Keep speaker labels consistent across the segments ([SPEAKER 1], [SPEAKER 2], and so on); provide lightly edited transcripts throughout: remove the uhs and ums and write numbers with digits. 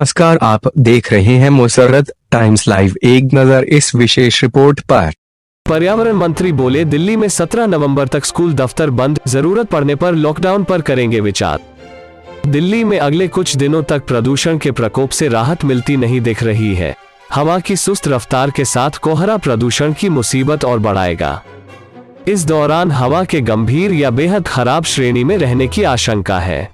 [SPEAKER 1] नमस्कार, आप देख रहे हैं मुसर्रत टाइम्स लाइव। एक नजर इस विशेष रिपोर्ट पर।
[SPEAKER 2] पर्यावरण मंत्री बोले, दिल्ली में 17 नवंबर तक स्कूल दफ्तर बंद, जरूरत पड़ने पर लॉकडाउन पर करेंगे विचार। दिल्ली में अगले कुछ दिनों तक प्रदूषण के प्रकोप से राहत मिलती नहीं दिख रही है। हवा की सुस्त रफ्तार के साथ कोहरा प्रदूषण की मुसीबत और बढ़ाएगा। इस दौरान हवा के गंभीर या बेहद खराब श्रेणी में रहने की आशंका है।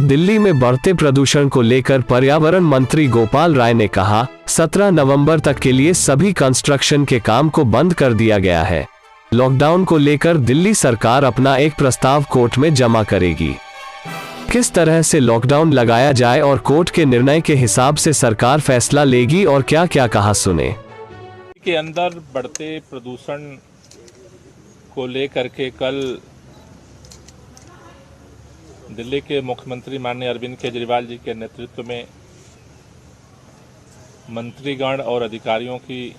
[SPEAKER 2] दिल्ली में बढ़ते प्रदूषण को लेकर पर्यावरण मंत्री गोपाल राय ने कहा, 17 नवंबर तक के लिए सभी कंस्ट्रक्शन के काम को बंद कर दिया गया है। लॉकडाउन को लेकर दिल्ली सरकार अपना एक प्रस्ताव कोर्ट में जमा करेगी। किस तरह से लॉकडाउन लगाया जाए और कोर्ट के निर्णय के हिसाब से सरकार फैसला लेगी और क्या क्या कहा, सुने।
[SPEAKER 3] के अंदर बढ़ते प्रदूषण को लेकर के कल दिल्ली के मुख्यमंत्री माननीय अरविंद केजरीवाल जी के नेतृत्व में मंत्रीगण और अधिकारियों की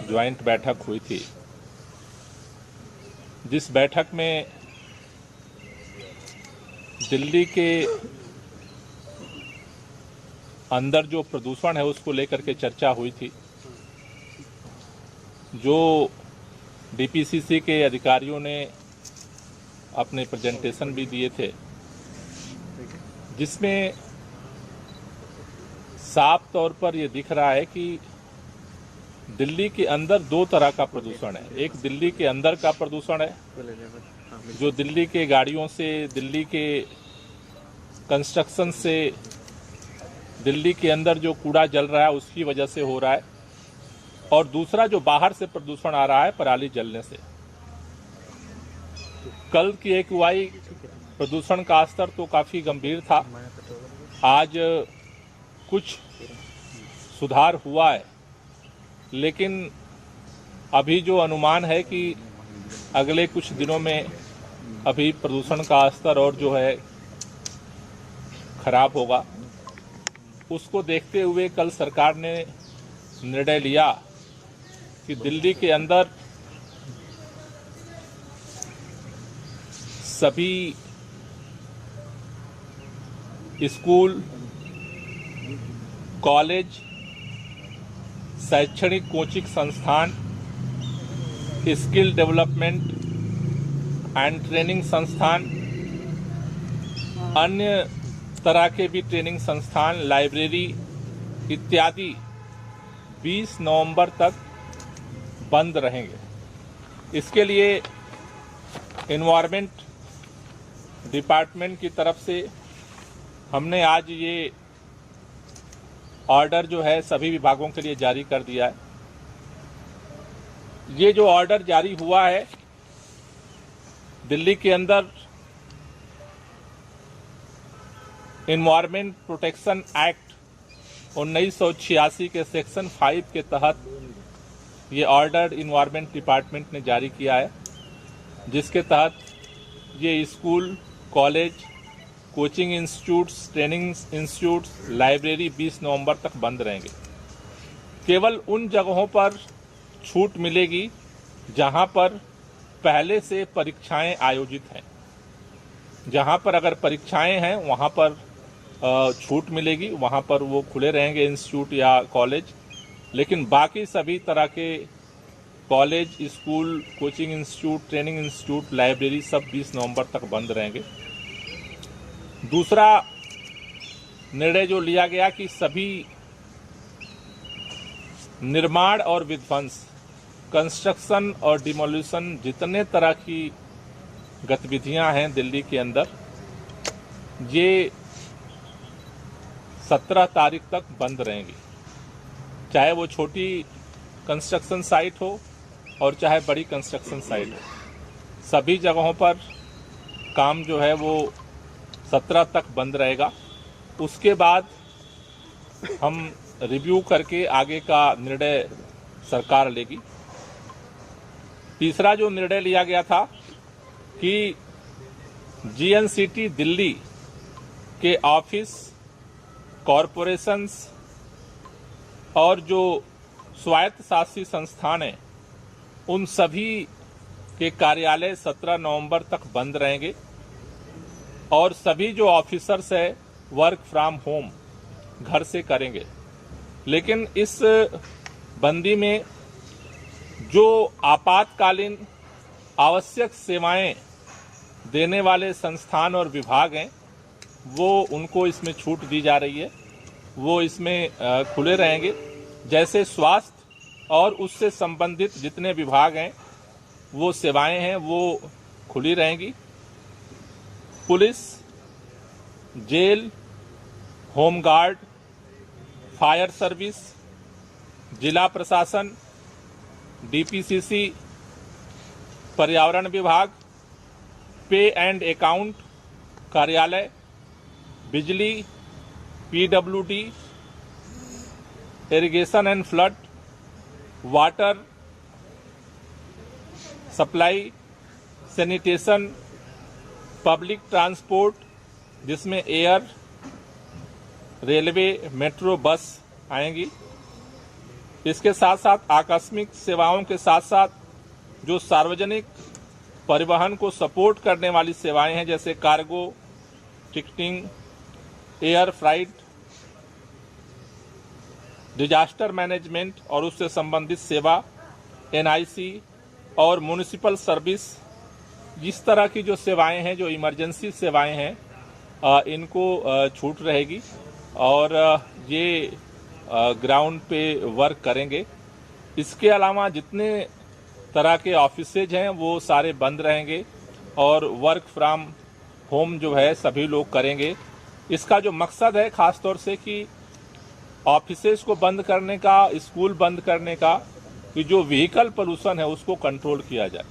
[SPEAKER 3] ज्वाइंट बैठक हुई थी, जिस बैठक में दिल्ली के अंदर जो प्रदूषण है उसको लेकर के चर्चा हुई थी। जो डीपीसीसी के अधिकारियों ने अपने प्रेजेंटेशन भी दिए थे, जिसमें साफ तौर पर यह दिख रहा है कि दिल्ली के अंदर दो तरह का प्रदूषण है। एक दिल्ली के अंदर का प्रदूषण है, जो दिल्ली के गाड़ियों से, दिल्ली के कंस्ट्रक्शन से, दिल्ली के अंदर जो कूड़ा जल रहा है उसकी वजह से हो रहा है। और दूसरा जो बाहर से प्रदूषण आ रहा है पराली जलने से। कल की एक्यूआई प्रदूषण का स्तर तो काफ़ी गंभीर था। आज कुछ सुधार हुआ है, लेकिन अभी जो अनुमान है कि अगले कुछ दिनों में अभी प्रदूषण का स्तर और जो है खराब होगा। उसको देखते हुए कल सरकार ने निर्णय लिया कि दिल्ली के अंदर सभी स्कूल, कॉलेज, शैक्षणिक कोचिंग संस्थान, स्किल डेवलपमेंट एंड ट्रेनिंग संस्थान, अन्य तरह के भी ट्रेनिंग संस्थान, लाइब्रेरी इत्यादि 20 नवंबर तक बंद रहेंगे। इसके लिए एनवायरमेंट डिपार्टमेंट की तरफ से हमने आज ये ऑर्डर जो है सभी विभागों के लिए जारी कर दिया है। ये जो ऑर्डर जारी हुआ है, दिल्ली के अंदर एनवायरमेंट प्रोटेक्शन एक्ट 1986 के सेक्शन 5 के तहत ये ऑर्डर एनवायरमेंट डिपार्टमेंट ने जारी किया है, जिसके तहत ये school, college, coaching institutes, training institutes, library 20 नवंबर तक बंद रहेंगे। केवल उन जगहों पर छूट मिलेगी जहां पर पहले से परीक्षाएं आयोजित हैं। जहां पर अगर परीक्षाएं हैं वहां पर छूट मिलेगी, वहां पर वो खुले रहेंगे इंस्टीट्यूट या कॉलेज। लेकिन बाकी सभी तरह के college, school, coaching institute, training institute, library सब 20 नवंबर तक बंद रहेंगे। दूसरा निर्णय जो लिया गया कि सभी निर्माण और विध्वंस, कंस्ट्रक्शन और डिमोलिशन, जितने तरह की गतिविधियां हैं दिल्ली के अंदर, ये 17 तारीख तक बंद रहेंगी। चाहे वो छोटी कंस्ट्रक्शन साइट हो और चाहे बड़ी कंस्ट्रक्शन साइट हो, सभी जगहों पर काम जो है वो 17 तक बंद रहेगा। उसके बाद हम रिव्यू करके आगे का निर्णय सरकार लेगी। तीसरा जो निर्णय लिया गया था कि जीएनसीटी दिल्ली के ऑफिस, कॉरपोरेशंस और जो स्वायत्त शासी संस्थान हैं, उन सभी के कार्यालय 17 नवंबर तक बंद रहेंगे। और सभी जो ऑफिसर्स है वर्क फ्रॉम होम घर से करेंगे। लेकिन इस बंदी में जो आपातकालीन आवश्यक सेवाएं देने वाले संस्थान और विभाग हैं वो उनको इसमें छूट दी जा रही है, वो इसमें खुले रहेंगे। जैसे स्वास्थ्य और उससे संबंधित जितने विभाग हैं वो सेवाएं हैं वो खुली रहेंगी। Police, jail, home guard, fire service, जिला प्रशासन, डीपीसीसी, पर्यावरण विभाग, पे एंड अकाउंट कार्यालय, बिजली, PWD, irrigation and flood, water supply, sanitation, public transport जिसमें एयर, रेलवे, मेट्रो, बस आएंगी। इसके साथ साथ आकस्मिक सेवाओं के साथ साथ जो सार्वजनिक परिवहन को सपोर्ट करने वाली सेवाएं हैं जैसे cargo, ticketing, air freight, disaster management और उससे संबंधित सेवा, एनआईसी और म्युनिसिपल सर्विस, जिस तरह की जो सेवाएं हैं, जो इमरजेंसी सेवाएं हैं, इनको छूट रहेगी और ये ग्राउंड पे वर्क करेंगे। इसके अलावा जितने तरह के ऑफिसेज हैं वो सारे बंद रहेंगे और वर्क फ्रॉम होम जो है सभी लोग करेंगे। इसका जो मकसद है खासतौर से कि ऑफिसेज को बंद करने का, स्कूल बंद करने का, कि जो व्हीकल पोल्यूशन है उसको कंट्रोल किया जाए,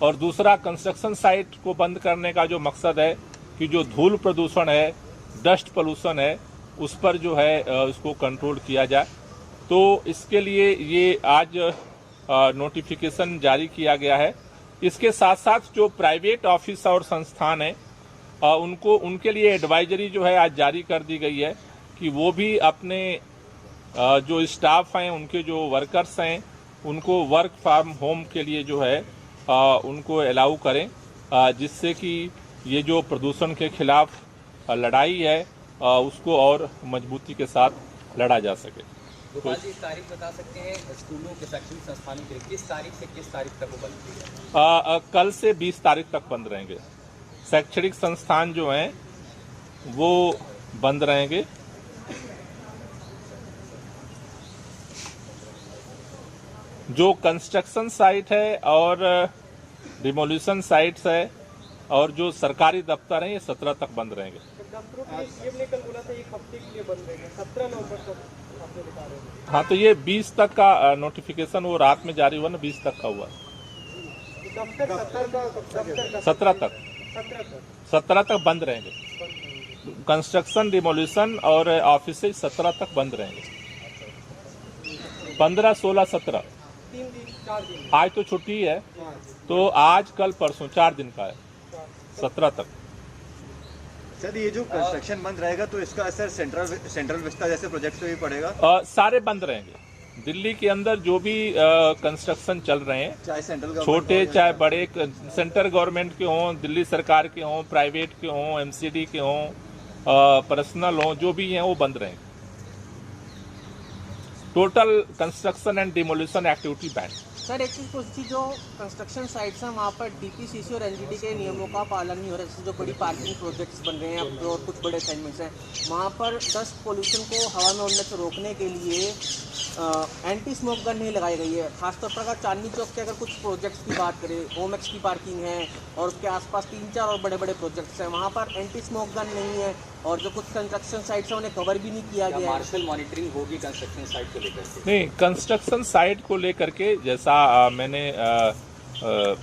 [SPEAKER 3] और दूसरा कंस्ट्रक्शन साइट को बंद करने का जो मकसद है कि जो धूल प्रदूषण है, डस्ट पोल्यूशन है, उस पर जो है उसको कंट्रोल किया जाए। तो इसके लिए ये आज नोटिफिकेशन जारी किया गया है। इसके साथ साथ जो प्राइवेट ऑफिस और संस्थान है उनके लिए एडवाइजरी जो है आज जारी कर दी गई है कि वो भी अपने जो स्टाफ हैं, उनके जो वर्कर्स हैं, उनको वर्क फ्रॉम होम के लिए जो है उनको अलाउ करें, जिससे कि ये जो प्रदूषण के खिलाफ लड़ाई है उसको और मजबूती के साथ लड़ा जा सके।
[SPEAKER 4] गोपाल जी, तारीख बता सकते हैं स्कूलों के शैक्षणिक संस्थानों के लिए किस तारीख से किस तारीख तक वो बंद रहेंगे?
[SPEAKER 3] कल से 20 तारीख तक बंद रहेंगे। शैक्षणिक संस्थान जो हैं वो बंद रहेंगे। जो कंस्ट्रक्शन साइट है और डिमोलिशन साइट्स है और जो सरकारी दफ्तर हैं ये 17 तक बंद रहेंगे।
[SPEAKER 5] दफ्तरों के लिए ये कल बोला था 1 हफ्ते के लिए बंद रहेंगे, 17 नवंबर तक आपने बता रहे हैं।
[SPEAKER 3] हाँ, तो ये 20 तक का नोटिफिकेशन वो रात में जारी हुआ ना, 20 तक का हुआ।
[SPEAKER 5] दफ्तर
[SPEAKER 3] 17 तक बंद रहेंगे। कंस्ट्रक्शन, डिमोलिशन और ऑफिस 17 तक बंद रहेंगे। 15, 16, 17
[SPEAKER 5] 3 दिन 4 दिन।
[SPEAKER 3] आज तो छुट्टी है, तो आज कल परसों 4 दिन का है, 17 तक।
[SPEAKER 6] सर, ये जो कंस्ट्रक्शन बंद रहेगा तो इसका असर सेंट्रल विस्टा जैसे प्रोजेक्ट पे भी पड़ेगा?
[SPEAKER 3] सारे बंद रहेंगे। दिल्ली के अंदर जो भी कंस्ट्रक्शन चल रहे हैं,
[SPEAKER 6] चाहे सेंट्रल
[SPEAKER 3] छोटे चाहे बड़े, सेंट्रल गवर्नमेंट के हों, दिल्ली सरकार के हों, प्राइवेट के हों, एमसीडी के हों, पर्सनल हों, जो भी हैं वो बंद रहेंगे। Total construction and demolition activity ban.
[SPEAKER 5] Sir, एक चीज जो कंस्ट्रक्शन साइट्स हैं वहाँ पर डीपीसीसी और एनजीटी के नियमों का पालन नहीं हो रहा है। जैसे जो बड़ी पार्किंग प्रोजेक्ट्स बन रहे हैं अब जो, और कुछ बड़े असाइनमेंट्स हैं, वहाँ पर डस्ट पोल्यूशन को हवा में उड़ने से रोकने के लिए एंटी स्मोक गन नहीं लगाई गई है। खासतौर पर अगर चांदनी चौक के अगर कुछ प्रोजेक्ट्स की बात करें, होमएक्स की पार्किंग है और उसके आसपास 3-4 और बड़े बड़े प्रोजेक्ट्स हैं, वहाँ पर एंटी स्मोक गन नहीं है और जो कुछ कंस्ट्रक्शन साइट्स हैं उन्हें कवर भी नहीं किया गया है।
[SPEAKER 4] मार्शल मॉनिटरिंग होगी कंस्ट्रक्शन साइट को लेकर के?
[SPEAKER 3] नहीं, कंस्ट्रक्शन साइट को लेकर के जैसा मैंने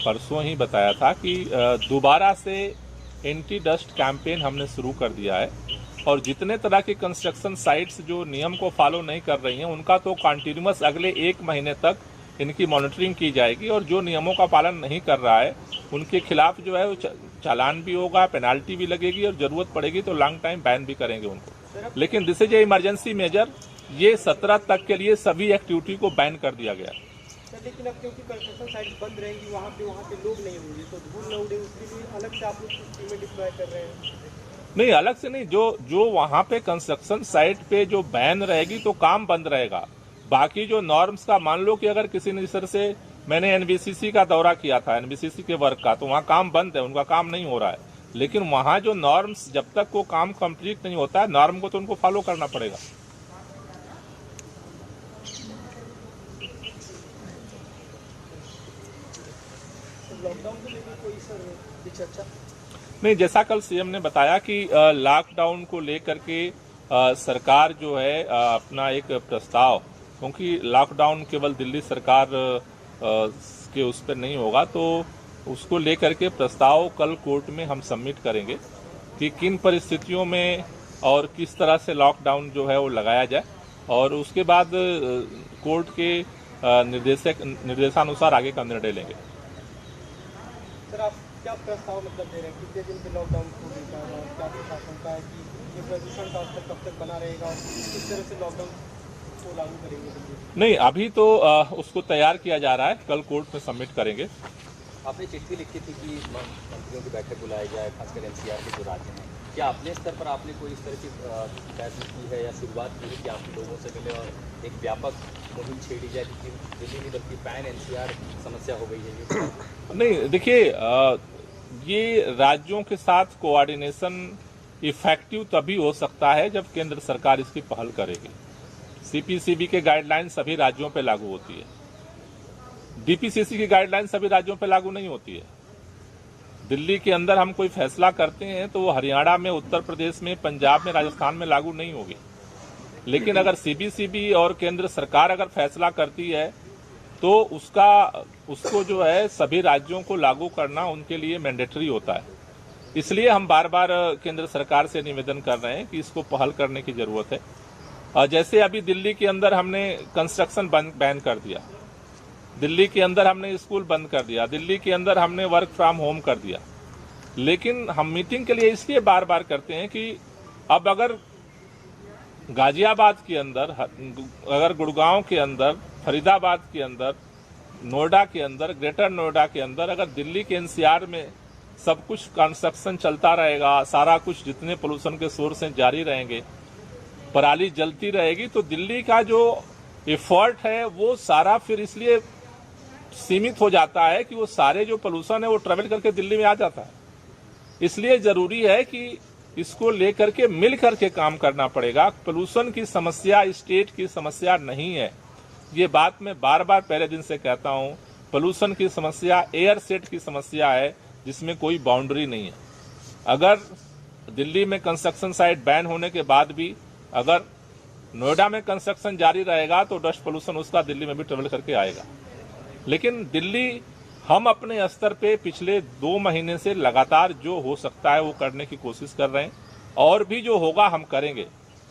[SPEAKER 3] परसों ही बताया था कि दोबारा से एंटी डस्ट कैंपेन हमने शुरू कर दिया है और जितने तरह की कंस्ट्रक्शन साइट्स जो नियम को फॉलो नहीं कर रही हैं उनका तो कंटिन्यूअस अगले 1 महीने तक इनकी मॉनिटरिंग की जाएगी और जो नियमों का पालन नहीं कर रहा है उनके खिलाफ जो है वो चालान भी होगा, पेनाल्टी भी लगेगी और जरूरत पड़ेगी तो लॉन्ग टाइम बैन भी करेंगे उनको। लेकिन this is a emergency measure, ये 17 तक के लिए सभी एक्टिविटी को बैन कर दिया गया।
[SPEAKER 5] लेकिन अब क्योंकि कंस्ट्रक्शन साइट बंद रहेंगी, वहाँ पे लोग नहीं होंगे तो धूल न उड़े उसके लिए अलग से आप लोग टीमें डिप्लॉय कर रहे हैं।
[SPEAKER 3] नहीं, अलग से नहीं, जो वहां पे कंस्ट्रक्शन साइट पे जो बैन रहेगी तो काम बंद रहेगा। बाकी जो नॉर्म्स का, मान लो कि अगर किसी ने, जिस तरह से मैंने एनबीसीसी का दौरा किया था, एनबीसीसी के वर्क का, तो वहां काम बंद है, उनका काम नहीं हो रहा है। लेकिन वहां जो नॉर्म्स, जब तक वो काम कंप्लीट नहीं होता है, नॉर्म को तो उनको फॉलो करना पड़ेगा।
[SPEAKER 5] लॉकडाउन को लेकर कोई सर चर्चा
[SPEAKER 3] नहीं, जैसा कल सीएम ने बताया कि लॉकडाउन को लेकर के सरकार जो है अपना एक प्रस्ताव, क्योंकि लॉकडाउन केवल दिल्ली सरकार के उस पर नहीं होगा, तो उसको लेकर के प्रस्ताव कल कोर्ट में हम सबमिट करेंगे कि किन परिस्थितियों में और किस तरह से लॉकडाउन जो है वो लगाया जाए, और उसके बाद कोर्ट के निर्देशानुसार आगे का निर्णय लेंगे।
[SPEAKER 5] सर, आप क्या प्रस्ताव मतलब दे रहे हैं, कितने दिन के लॉकडाउन को लेकर, और क्या प्रशासन का है कि ये प्रदूषण का स्तर कब तक बना रहेगा और किस तरह से लॉकडाउन को लागू करेंगे? नहीं,
[SPEAKER 3] अभी तो उसको तैयार किया जा रहा है, कल कोर्ट में सबमिट करेंगे।
[SPEAKER 4] आपने चिट्ठी लिखी थी कि मंत्रियों की बैठक बुलाई जाए, खासकर एनसीआर के जो राज्य हैं, क्या अपने स्तर पर आपने कोई इस तरह की फैसला की है या शुरुआत की है कि आप लोगों से मिले और एक व्यापक मुहिम छेड़ी जाए, क्योंकि दिल्ली में बल्कि पैन एनसीआर समस्या हो गई है ये?
[SPEAKER 3] नहीं, देखिए, ये राज्यों के साथ कोऑर्डिनेशन इफेक्टिव तभी हो सकता है जब केंद्र सरकार इसकी पहल करेगी। सीपीसीबी के गाइडलाइन सभी राज्यों पे लागू होती है, डीपीसीसी की गाइडलाइन सभी राज्यों पे लागू नहीं होती है। दिल्ली के अंदर हम कोई फैसला करते हैं तो वो हरियाणा में, उत्तर प्रदेश में, पंजाब में, राजस्थान में लागू नहीं होगी। लेकिन अगर सीबीसीबी और केंद्र सरकार अगर फैसला करती है तो उसको जो है सभी राज्यों को लागू करना उनके लिए मैंडेटरी होता है। इसलिए हम बार बार केंद्र सरकार से निवेदन कर रहे हैं कि इसको पहल करने की जरूरत है। जैसे अभी दिल्ली के अंदर हमने कंस्ट्रक्शन बैन कर दिया, दिल्ली के अंदर हमने स्कूल बंद कर दिया, दिल्ली के अंदर हमने वर्क फ्रॉम होम कर दिया। लेकिन हम मीटिंग के लिए इसलिए बार बार करते हैं कि अब अगर गाजियाबाद के अंदर, अगर गुड़गांव के अंदर, फरीदाबाद के अंदर, नोएडा के अंदर, ग्रेटर नोएडा के अंदर अगर दिल्ली के एनसीआर में सब कुछ कंस्ट्रक्शन चलता रहेगा, सारा कुछ जितने पोल्यूशन के सोर्स हैं जारी रहेंगे, पराली जलती रहेगी, तो दिल्ली का जो एफर्ट है वो सारा फिर इसलिए सीमित हो जाता है कि वो सारे जो पोल्यूशन है वो ट्रेवल करके दिल्ली में आ जाता है। इसलिए जरूरी है कि इसको लेकर के मिल करके काम करना पड़ेगा। पोल्यूशन की समस्या स्टेट की समस्या नहीं है, ये बात मैं बार बार पहले दिन से कहता हूं। पोल्यूशन की समस्या एयर सेट की समस्या है जिसमें कोई बाउंड्री नहीं है। अगर दिल्ली में कंस्ट्रक्शन साइट बैन होने के बाद भी अगर नोएडा में कंस्ट्रक्शन जारी रहेगा तो डस्ट पोल्यूशन उसका दिल्ली में भी ट्रेवल करके आएगा। लेकिन दिल्ली, हम अपने स्तर पे पिछले 2 महीने से लगातार जो हो सकता है वो करने की कोशिश कर रहे हैं, और भी जो होगा हम करेंगे।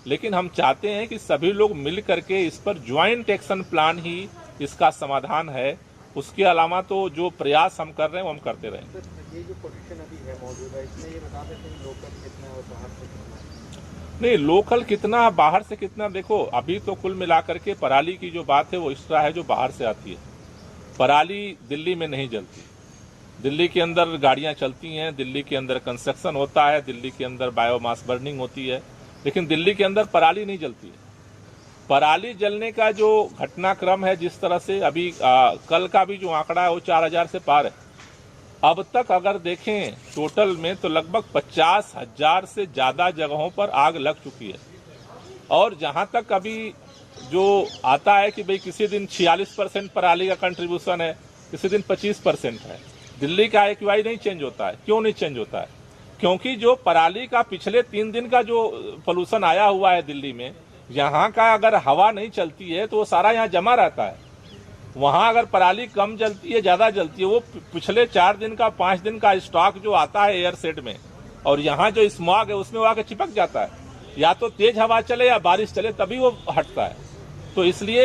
[SPEAKER 3] लेकिन हम चाहते हैं कि सभी लोग मिल करके इस पर ज्वाइंट एक्शन प्लान ही इसका समाधान है। उसके अलावा तो जो प्रयास हम कर रहे हैं वो हम करते रहेंगे।
[SPEAKER 5] ये जो पोल्यूशन अभी है मौजूद है, इसमें ये बता देते हैं लोकल कितना है और बाहर से कितना?
[SPEAKER 3] नहीं, लोकल कितना, बाहर से कितना, देखो अभी तो कुल मिलाकर के पराली की जो बात है वो एक्स्ट्रा है जो बाहर से आती है। पराली दिल्ली में नहीं जलती, दिल्ली के अंदर गाड़ियां चलती हैं, दिल्ली के अंदर कंस्ट्रक्शन होता है, दिल्ली के अंदर बायोमास बर्निंग होती है, लेकिन दिल्ली के अंदर पराली नहीं जलती है। पराली जलने का जो घटनाक्रम है, जिस तरह से अभी कल का भी जो आंकड़ा है वो 4000 से पार है। अब तक अगर देखें टोटल में तो लगभग 50,000 से ज्यादा जगहों पर आग लग चुकी है। और जहां तक अभी जो आता है कि भाई किसी दिन 46% पराली का कंट्रीब्यूशन है, किसी दिन 25% है। दिल्ली का एक्यूआई नहीं चेंज होता है। क्यों नहीं चेंज होता है? क्योंकि जो पराली का पिछले 3 दिन का जो पोल्यूशन आया हुआ है दिल्ली में, यहाँ का अगर हवा नहीं चलती है तो वो सारा यहाँ जमा रहता है। वहां अगर पराली कम जलती है, ज्यादा जलती है, वो पिछले 4 दिन का, 5 दिन का स्टॉक जो आता है एयर सेट में, और यहाँ जो स्मॉग है उसमें वो आके चिपक जाता है। या तो तेज हवा चले या बारिश चले तभी वो हटता है। तो इसलिए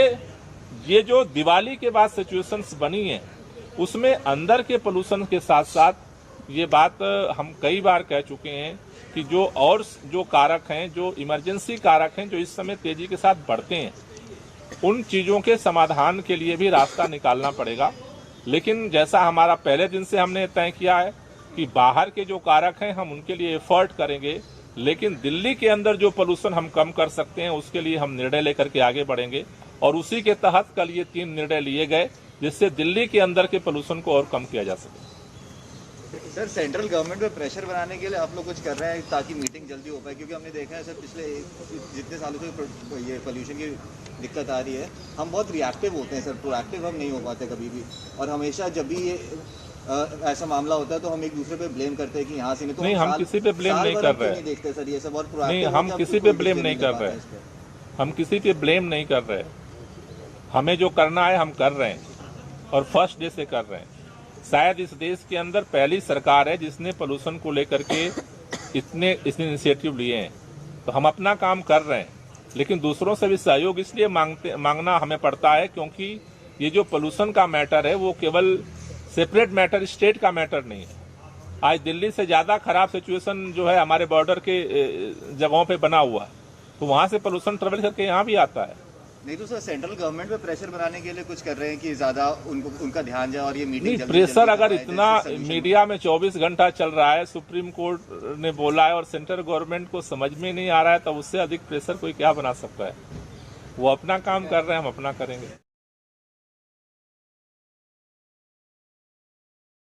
[SPEAKER 3] ये जो दिवाली के बाद सिचुएशंस बनी है उसमें अंदर के पोल्यूशन के साथ साथ ये बात हम कई बार कह चुके हैं कि जो कारक हैं, जो इमरजेंसी कारक हैं, जो इस समय तेजी के साथ बढ़ते हैं, उन चीजों के समाधान के लिए भी रास्ता निकालना पड़ेगा। लेकिन जैसा हमारा पहले दिन से हमने तय किया है कि बाहर के जो कारक हैं हम उनके लिए एफर्ट करेंगे लेकिन दिल्ली के अंदर जो पोल्यूशन हम कम कर सकते हैं उसके लिए हम निर्णय लेकर के आगे बढ़ेंगे और उसी के तहत कल ये 3 निर्णय लिए गए जिससे दिल्ली के अंदर के पोल्यूशन को और कम किया जा सके।
[SPEAKER 6] सर सेंट्रल गवर्नमेंट पे प्रेशर बनाने के लिए आप लोग कुछ कर रहे हैं ताकि मीटिंग जल्दी हो पाए, क्योंकि हमने देखा है सर पिछले जितने सालों से ये पोल्यूशन की दिक्कत आ रही है, हम बहुत रिएक्टिव होते हैं सर, प्रोएक्टिव हम नहीं हो पाते कभी भी, और हमेशा जब भी ये ऐसा मामला होता है तो हम एक दूसरे पे ब्लेम करते हैं कि यहाँ से
[SPEAKER 3] नहीं, हम किसी पे ब्लेम नहीं कर रहे हैं,
[SPEAKER 6] देखते सर ये सब, और
[SPEAKER 3] नहीं, हम किसी पे ब्लेम नहीं कर रहे हैं, हम किसी पे ब्लेम नहीं कर रहे हैं। हमें जो करना है हम कर रहे हैं और फर्स्ट डे से कर रहे हैं। शायद इस देश के अंदर पहली सरकार है जिसने पोल्यूशन को लेकर के इतने इनिशिएटिव लिए हैं, तो हम अपना काम कर रहे हैं, लेकिन दूसरों से भी सहयोग इसलिए मांगना हमें पड़ता है क्योंकि ये जो पोल्यूशन का मैटर है वो केवल सेपरेट मैटर, स्टेट का मैटर नहीं है। आज दिल्ली से ज्यादा खराब सिचुएशन जो है हमारे बॉर्डर के जगहों पे बना हुआ है, तो वहां से पोल्यूशन ट्रेवल करके यहाँ भी आता है।
[SPEAKER 6] नहीं तो सर सेंट्रल गवर्नमेंट पे प्रेशर बनाने के लिए कुछ कर रहे हैं कि ज्यादा उनका ध्यान जाए और ये मीटिंग
[SPEAKER 3] नहीं, प्रेशर अगर इतना मीडिया में 24 घंटा चल रहा है, सुप्रीम कोर्ट ने बोला है और सेंट्रल गवर्नमेंट को समझ में नहीं आ रहा है, तो उससे अधिक प्रेशर कोई क्या बना सकता है। वो अपना काम कर रहे हैं, हम अपना करेंगे।